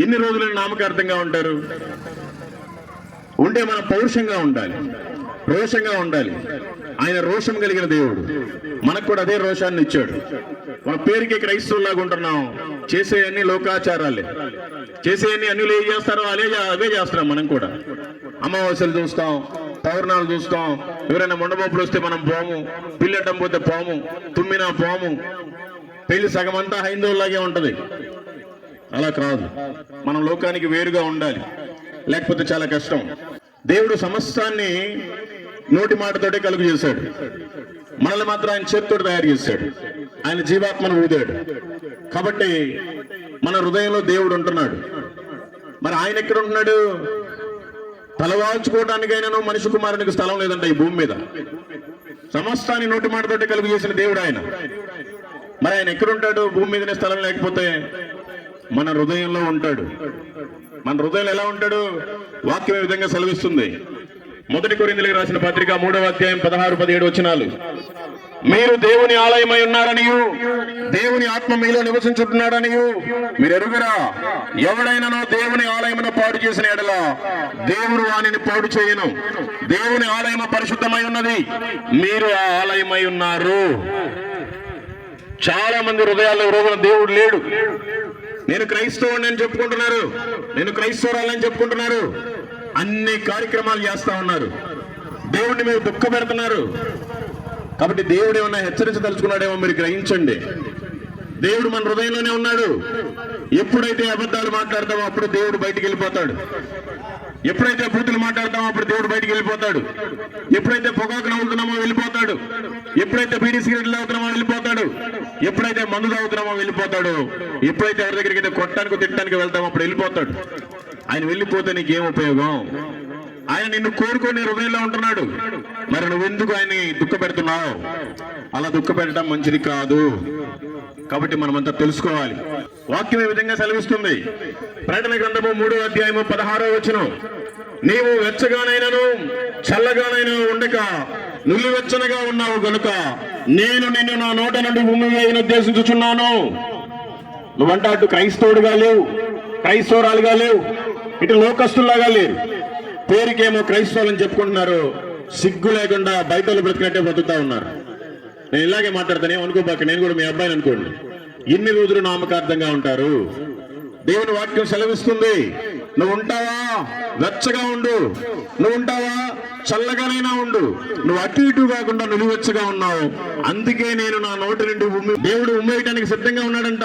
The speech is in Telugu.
ఎన్ని రోజులు నామకార్థంగా ఉంటారు? ఉంటే మనం పౌరుషంగా ఉండాలి, రోషంగా ఉండాలి. ఆయన రోషం కలిగిన దేవుడు, మనకు కూడా అదే రోషాన్ని ఇచ్చాడు. మన పేరుకి క్రైస్తవులాగా ఉంటున్నాం, చేసే అన్ని లోకాచారాలే, చేసే అన్యులు ఏం చేస్తారో అవే చేస్తున్నాం. మనం కూడా అమావాస్యలు చూస్తాం, పౌర్ణాలు చూస్తాం. ఎవరైనా మొండబొప్పులు వస్తే మనం పోము, పిల్లటం పోతే పోము, తుమ్మినా పోము. పెళ్లి సగం అంతా హైందవులాగే ఉంటది. అలా కాదు, మనం లోకానికి వేరుగా ఉండాలి, లేకపోతే చాలా కష్టం. దేవుడు సమస్తాన్ని నోటి మాటతోటే కలుగు చేశాడు, మనల్ని మాత్రం ఆయన చేతితో తయారు చేశాడు. ఆయన జీవాత్మను ఊదాడు. కాబట్టి మన హృదయంలో దేవుడు ఉంటున్నాడు. మరి ఆయన ఎక్కడ ఉంటున్నాడు? తలవాల్చుకోవడానికైనా మనిషి కుమారునికి స్థలం లేదంట ఈ భూమి మీద. సమస్తాన్ని నోటి మాటతోటే కలుగు చేసిన దేవుడు ఆయన. మరి ఆయన ఎక్కడుంటాడు? భూమి మీదనే స్థలం లేకపోతే మన హృదయంలో ఉంటాడు. మన హృదయంలో ఎలా ఉంటాడు? వాక్యం ఈ విధంగా సెలవిస్తుంది. 1 కొరింథీయులకు రాసిన పత్రిక 3వ అధ్యాయం 16-17 వచనాలు. మీరు దేవుని ఆలయమై ఉన్నారనియు దేవుని ఆత్మ మీలో నివసించుతున్నాడనియు మీరు ఎరుగరా? ఎవడైనానో దేవుని ఆలయమును పాడు చేసిన ఎడల దేవుడు వానిని పాడు చేయను. దేవుని ఆలయము పరిశుద్ధమై ఉన్నది, మీరు ఆ ఆలయమై ఉన్నారు. చాలా మంది హృదయాల్లో ఈ రోజున దేవుడు లేడు. నేను క్రైస్తవుని అని చెప్పుకుంటున్నారు, నేను క్రైస్తవురాలని చెప్పుకుంటున్నారు, అన్ని కార్యక్రమాలు చేస్తా ఉన్నారు, దేవుడిని మీరు దుఃఖ పెడుతున్నారు. కాబట్టి దేవుడు ఏమన్నా హెచ్చరించదలుచుకున్నాడేమో మీరు గ్రహించండి. దేవుడు మన హృదయంలోనే ఉన్నాడు. ఎప్పుడైతే అబద్ధాలు మాట్లాడతామో అప్పుడు దేవుడు బయటికి వెళ్ళిపోతాడు. ఎప్పుడైతే బూతులు మాట్లాడతామో అప్పుడు దేవుడు బయటికి వెళ్ళిపోతాడు. ఎప్పుడైతే పొగాకు నవ్వుతున్నామో వెళ్ళిపోతాడు. ఎప్పుడైతే బీడీ సిగరెట్లు తాగుతున్నామో వెళ్ళిపోతాడు. ఎప్పుడైతే మందు తాగుతున్నామో వెళ్ళిపోతాడు. ఎప్పుడైతే ఎవరి దగ్గరికి అయితే కొట్టడానికి తిట్టడానికి వెళ్తామో అప్పుడు వెళ్ళిపోతాడు. ఆయన వెళ్ళిపోతే నీకేం ఉపయోగం? ఆయన నిన్ను కోరుకొని హృదయంలో ఉంటున్నాడు. మరి నువ్వెందుకు ఆయన్ని దుఃఖ పెడుతున్నావు? అలా దుఃఖ పెట్టడం మంచిది కాదు. కాబట్టి మనమంతా తెలుసుకోవాలి. వాక్యం ఈ విధంగా సెలవిస్తుంది. ప్రకటన గ్రంథము 3వ అధ్యాయము 16వ వచనం. నీవు వెచ్చగానైనను చల్లగానైనా ఉండక నులివెచ్చనగా ఉన్నావు గనుక నేను నిన్ను నా నోట నుండి ఉమ్మివేయను ఉద్దేశించుచున్నాను. నువ్వంటే అటు క్రైస్తవుడుగా లేవు, క్రైస్తవురాలుగా లేవు, ఇటు లోకస్తుల్లాగా లేరు. పేరుకేమో క్రైస్తవులని చెప్పుకుంటున్నారు, సిగ్గు లేకుండా బయట బ్రతికినట్టే బ్రతుకుతా ఉన్నారు. నేను ఇలాగే మాట్లాడతాను, ఏమనుకోబాక, నేను కూడా మీ అబ్బాయిని అనుకోండి. ఎన్ని రోజులు నామకార్థంగా ఉంటారు? దేవుని వాక్యం సెలవిస్తుంది. నువ్వు ఉంటావా? వెచ్చగా ఉండు. నువ్వు ఉంటావా? చల్లగానైనా ఉండు. నువ్వు అటు ఇటు కాకుండా నులివెచ్చగా ఉన్నావు. అందుకే నేను నా నోటి నుండి దేవుడు ఉమ్మేయటానికి సిద్ధంగా ఉన్నాడంట.